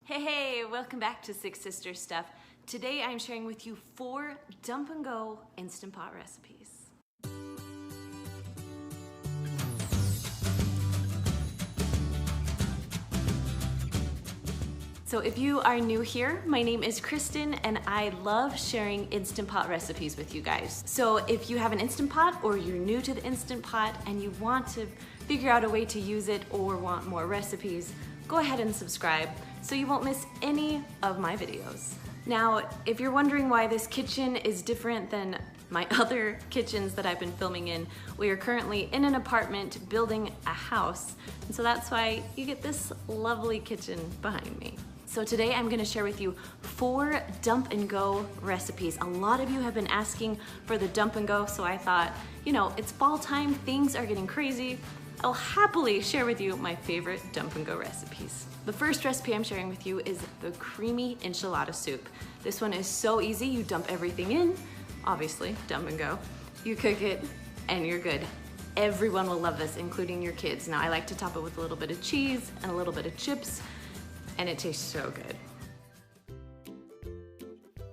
Hey, welcome back to Six Sisters Stuff. Today I'm sharing with you 4 dump and go Instant Pot recipes. So if you are new here, my name is Kristen and I love sharing Instant Pot recipes with you guys. So if you have an Instant Pot or you're new to the Instant Pot and you want to figure out a way to use it or want more recipes, go ahead and subscribe so you won't miss any of my videos. Now, if you're wondering why this kitchen is different than my other kitchens that I've been filming in, we are currently in an apartment building a house, and so that's why you get this lovely kitchen behind me. So today I'm gonna share with you 4 dump and go recipes. A lot of you have been asking for the dump and go, so I thought, you know, it's fall time, things are getting crazy. I'll happily share with you my favorite dump and go recipes. The first recipe I'm sharing with you is the creamy enchilada soup. This one is so easy. You dump everything in, obviously, dump and go. You cook it and you're good. Everyone will love this, including your kids. Now I like to top it with a little bit of cheese and a little bit of chips, and it tastes so good.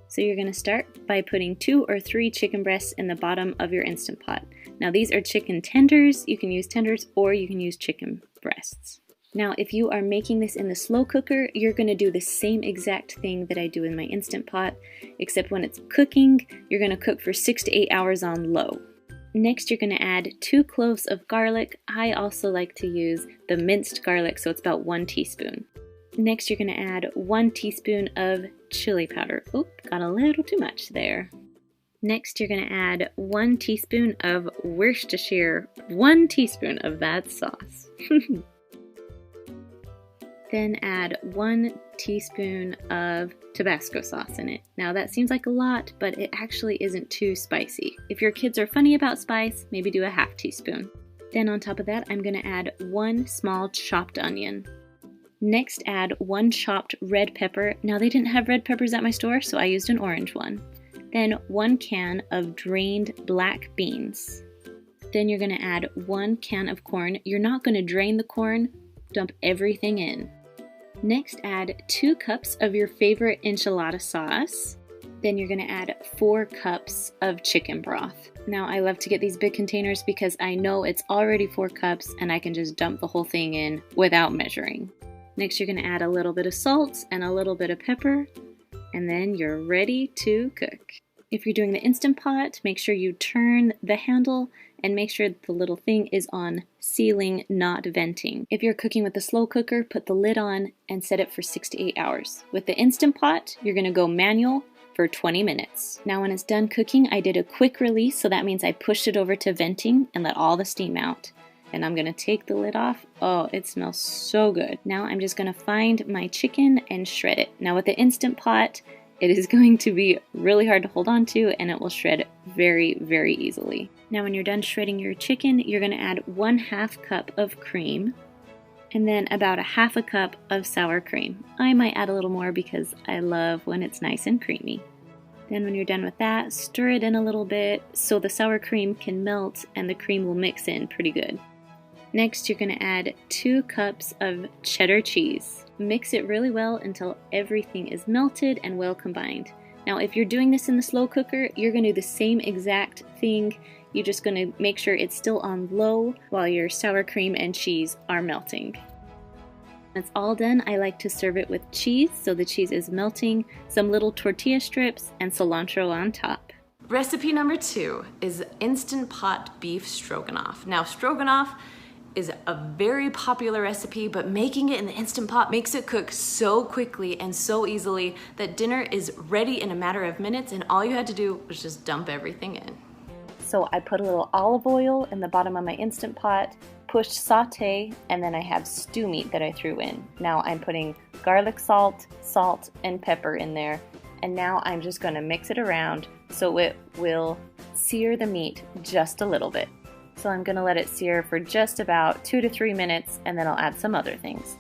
So you're gonna start by putting 2 or 3 chicken breasts in the bottom of your Instant Pot. Now these are chicken tenders. You can use tenders or you can use chicken breasts. Now if you are making this in the slow cooker, you're gonna do the same exact thing that I do in my Instant Pot, except when it's cooking, you're gonna cook for 6 to 8 hours on low. Next, you're gonna add 2 cloves of garlic. I also like to use the minced garlic, so it's about 1 teaspoon. Next, you're gonna add 1 teaspoon of chili powder. Oop, got a little too much there. Next, you're gonna add 1 teaspoon of Worcestershire, 1 teaspoon of that sauce. Then add 1 teaspoon of Tabasco sauce in it. Now that seems like a lot, but it actually isn't too spicy. If your kids are funny about spice, maybe do a ½ teaspoon. Then on top of that, I'm gonna add 1 small chopped onion. Next, add 1 chopped red pepper. Now they didn't have red peppers at my store, so I used an orange one. Then 1 can of drained black beans. Then you're gonna add 1 can of corn. You're not gonna drain the corn, dump everything in. Next, add 2 cups of your favorite enchilada sauce. Then you're gonna add 4 cups of chicken broth. Now I love to get these big containers because I know it's already 4 cups and I can just dump the whole thing in without measuring. Next, you're gonna add a little bit of salt and a little bit of pepper, and then you're ready to cook. If you're doing the Instant Pot, make sure you turn the handle and make sure the little thing is on sealing, not venting. If you're cooking with the slow cooker, put the lid on and set it for 6 to 8 hours. With the Instant Pot, you're gonna go manual for 20 minutes. Now when it's done cooking, I did a quick release, so that means I pushed it over to venting and let all the steam out. And I'm gonna take the lid off. Oh, it smells so good. Now I'm just gonna find my chicken and shred it. Now with the Instant Pot, it is going to be really hard to hold on to and it will shred very, very easily. Now when you're done shredding your chicken, you're gonna add 1/2 cup of cream and then about 1/2 cup of sour cream. I might add a little more because I love when it's nice and creamy. Then when you're done with that, stir it in a little bit so the sour cream can melt and the cream will mix in pretty good. Next, you're gonna add 2 cups of cheddar cheese. Mix it really well until everything is melted and well combined. Now, if you're doing this in the slow cooker, you're gonna do the same exact thing. You're just gonna make sure it's still on low while your sour cream and cheese are melting. When it's all done, I like to serve it with cheese, so the cheese is melting, some little tortilla strips, and cilantro on top. Recipe number 2 is Instant Pot beef stroganoff. Now, stroganoff is a very popular recipe, but making it in the Instant Pot makes it cook so quickly and so easily that dinner is ready in a matter of minutes, and all you had to do was just dump everything in. So I put a little olive oil in the bottom of my Instant Pot, pushed saute, and then I have stew meat that I threw in. Now I'm putting garlic salt, and pepper in there, and now I'm just gonna mix it around so it will sear the meat just a little bit. So I'm gonna let it sear for just about 2 to 3 minutes and then I'll add some other things.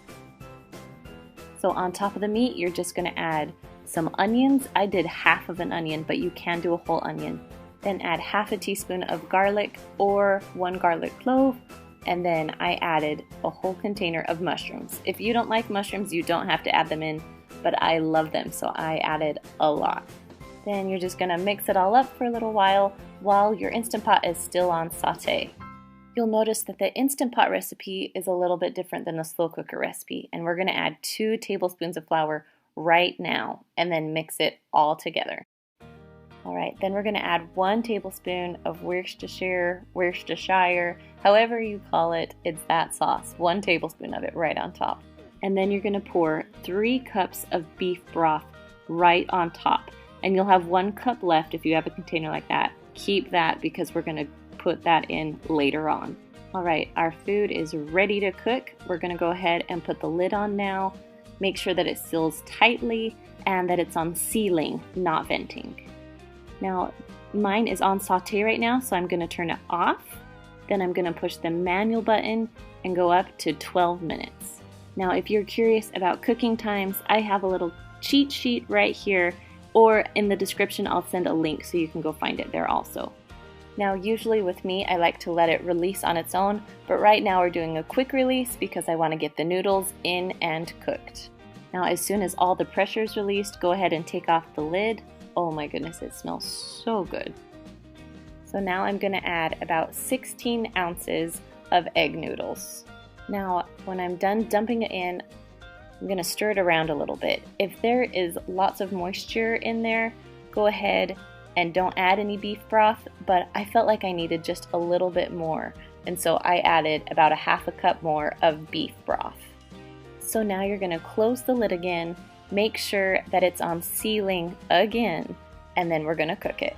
So on top of the meat, you're just gonna add some onions. I did 1/2 of an onion, but you can do a whole onion. Then add 1/2 teaspoon of garlic or 1 garlic clove. And then I added a whole container of mushrooms. If you don't like mushrooms, you don't have to add them in. but I love them, so I added a lot. Then you're just gonna mix it all up for a little while your Instant Pot is still on saute. You'll notice that the Instant Pot recipe is a little bit different than the slow cooker recipe, and we're gonna add 2 tablespoons of flour right now and then mix it all together. All right, then we're gonna add 1 tablespoon of Worcestershire, however you call it, it's that sauce. 1 tablespoon of it right on top. And then you're gonna pour 3 cups of beef broth right on top. And you'll have 1 cup left if you have a container like that. Keep that because we're gonna put that in later on. All right, our food is ready to cook. We're gonna go ahead and put the lid on now. Make sure that it seals tightly and that it's on sealing, not venting. Now, mine is on saute right now, so I'm gonna turn it off. Then I'm gonna push the manual button and go up to 12 minutes. Now, if you're curious about cooking times, I have a little cheat sheet right here, or in the description I'll send a link so you can go find it there also. Now, usually with me, I like to let it release on its own, but right now we're doing a quick release because I want to get the noodles in and cooked. Now, as soon as all the pressure is released, go ahead and take off the lid. Oh my goodness, it smells so good. So now I'm going to add about 16 ounces of egg noodles. Now, when I'm done dumping it in, I'm going to stir it around a little bit. If there is lots of moisture in there, go ahead and don't add any beef broth, but I felt like I needed just a little bit more, and so I added about 1/2 cup more of beef broth. So now you're going to close the lid again, make sure that it's on sealing again, and then we're going to cook it.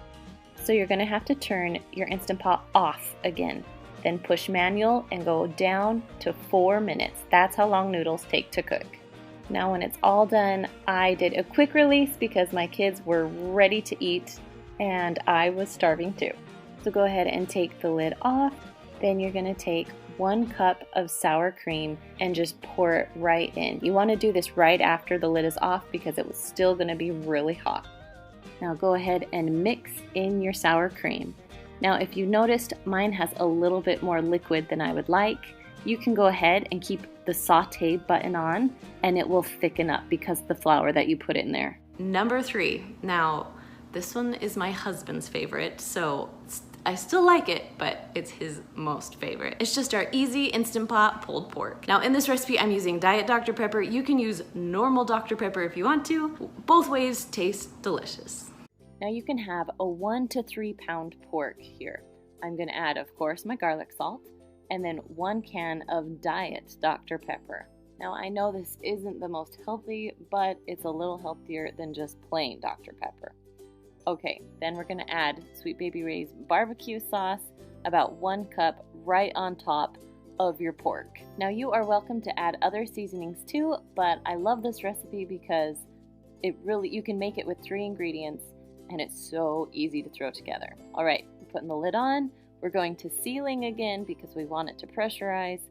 So you're going to have to turn your Instant Pot off again, then push manual and go down to 4 minutes. That's how long noodles take to cook. Now when it's all done, I did a quick release because my kids were ready to eat and I was starving too. So go ahead and take the lid off. Then you're going to take 1 cup of sour cream and just pour it right in. You want to do this right after the lid is off because it was still going to be really hot. Now go ahead and mix in your sour cream. Now if you noticed, mine has a little bit more liquid than I would like. You can go ahead and keep the saute button on and it will thicken up because of the flour that you put in there. Number 3. Now, this one is my husband's favorite, so I still like it, but it's his most favorite. It's just our easy Instant Pot pulled pork. Now in this recipe, I'm using Diet Dr. Pepper. You can use normal Dr. Pepper if you want to. Both ways taste delicious. Now you can have a 1 to 3 pound pork here. I'm gonna add, of course, my garlic salt, and then 1 can of Diet Dr. Pepper. Now I know this isn't the most healthy, but it's a little healthier than just plain Dr. Pepper. Okay, then we're gonna add Sweet Baby Ray's barbecue sauce, about 1 cup right on top of your pork. Now you are welcome to add other seasonings too, but I love this recipe because you can make it with 3 ingredients and it's so easy to throw together. All right, we're putting the lid on. We're going to sealing again because we want it to pressurize.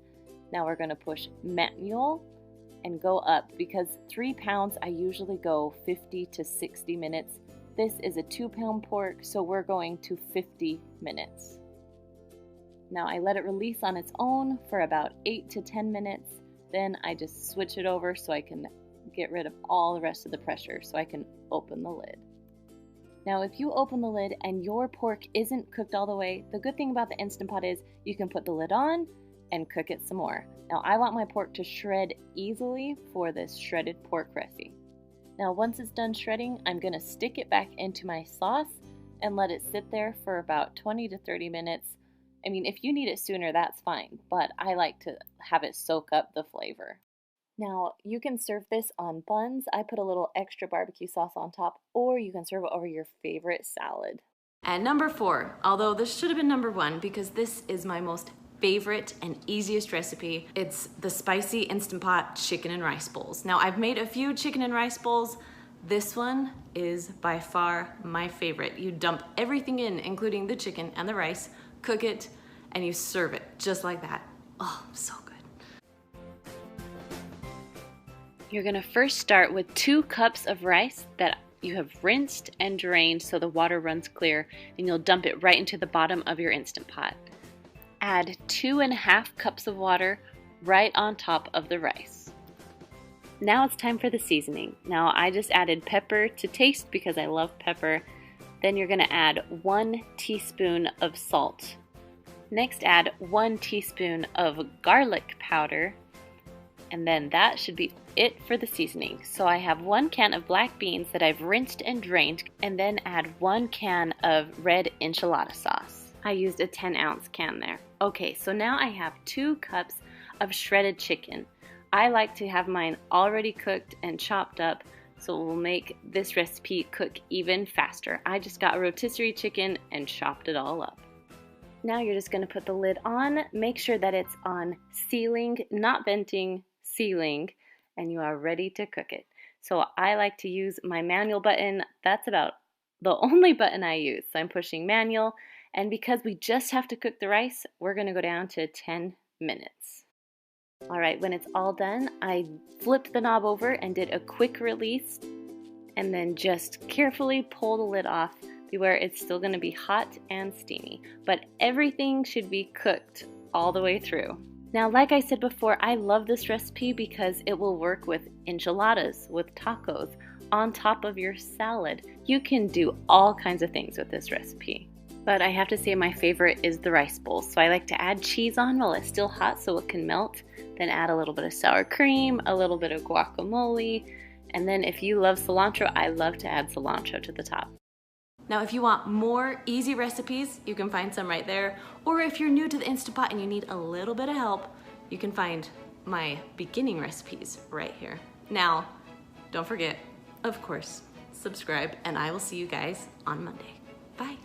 Now we're gonna push manual and go up because 3 pounds, I usually go 50 to 60 minutes. This is a 2 pound pork, so we're going to 50 minutes. Now I let it release on its own for about 8 to 10 minutes. Then I just switch it over so I can get rid of all the rest of the pressure so I can open the lid. Now if you open the lid and your pork isn't cooked all the way, the good thing about the Instant Pot is you can put the lid on and cook it some more. Now I want my pork to shred easily for this shredded pork recipe. Now once it's done shredding, I'm going to stick it back into my sauce and let it sit there for about 20 to 30 minutes. I mean, if you need it sooner, that's fine, but I like to have it soak up the flavor. Now you can serve this on buns. I put a little extra barbecue sauce on top, or you can serve it over your favorite salad. And number 4, although this should have been number 1 because this is my most favorite and easiest recipe. It's the spicy Instant Pot chicken and rice bowls. Now I've made a few chicken and rice bowls. This one is by far my favorite. You dump everything in, including the chicken and the rice, cook it, and you serve it just like that. Oh, so good. You're gonna first start with 2 cups of rice that you have rinsed and drained so the water runs clear, and you'll dump it right into the bottom of your Instant Pot. Add 2.5 cups of water right on top of the rice. Now it's time for the seasoning. Now I just added pepper to taste because I love pepper. Then you're gonna add 1 teaspoon of salt. Next add 1 teaspoon of garlic powder. And then that should be it for the seasoning. So I have 1 can of black beans that I've rinsed and drained, and then add 1 can of red enchilada sauce. I used a 10-ounce can there. Okay, so now I have 2 cups of shredded chicken. I like to have mine already cooked and chopped up, so it will make this recipe cook even faster. I just got a rotisserie chicken and chopped it all up. Now you're just gonna put the lid on. Make sure that it's on sealing, not venting, sealing, and you are ready to cook it. So I like to use my manual button. That's about the only button I use. So I'm pushing manual, and because we just have to cook the rice, we're gonna go down to 10 minutes. All right, when it's all done, I flipped the knob over and did a quick release, and then just carefully pull the lid off. Beware, it's still gonna be hot and steamy, but everything should be cooked all the way through. Now, like I said before, I love this recipe because it will work with enchiladas, with tacos, on top of your salad. You can do all kinds of things with this recipe. But I have to say my favorite is the rice bowl. So I like to add cheese on while it's still hot so it can melt. Then add a little bit of sour cream, a little bit of guacamole. And then if you love cilantro, I love to add cilantro to the top. Now, if you want more easy recipes, you can find some right there. Or if you're new to the Instant Pot and you need a little bit of help, you can find my beginning recipes right here. Now, don't forget, of course, subscribe, and I will see you guys on Monday. Bye.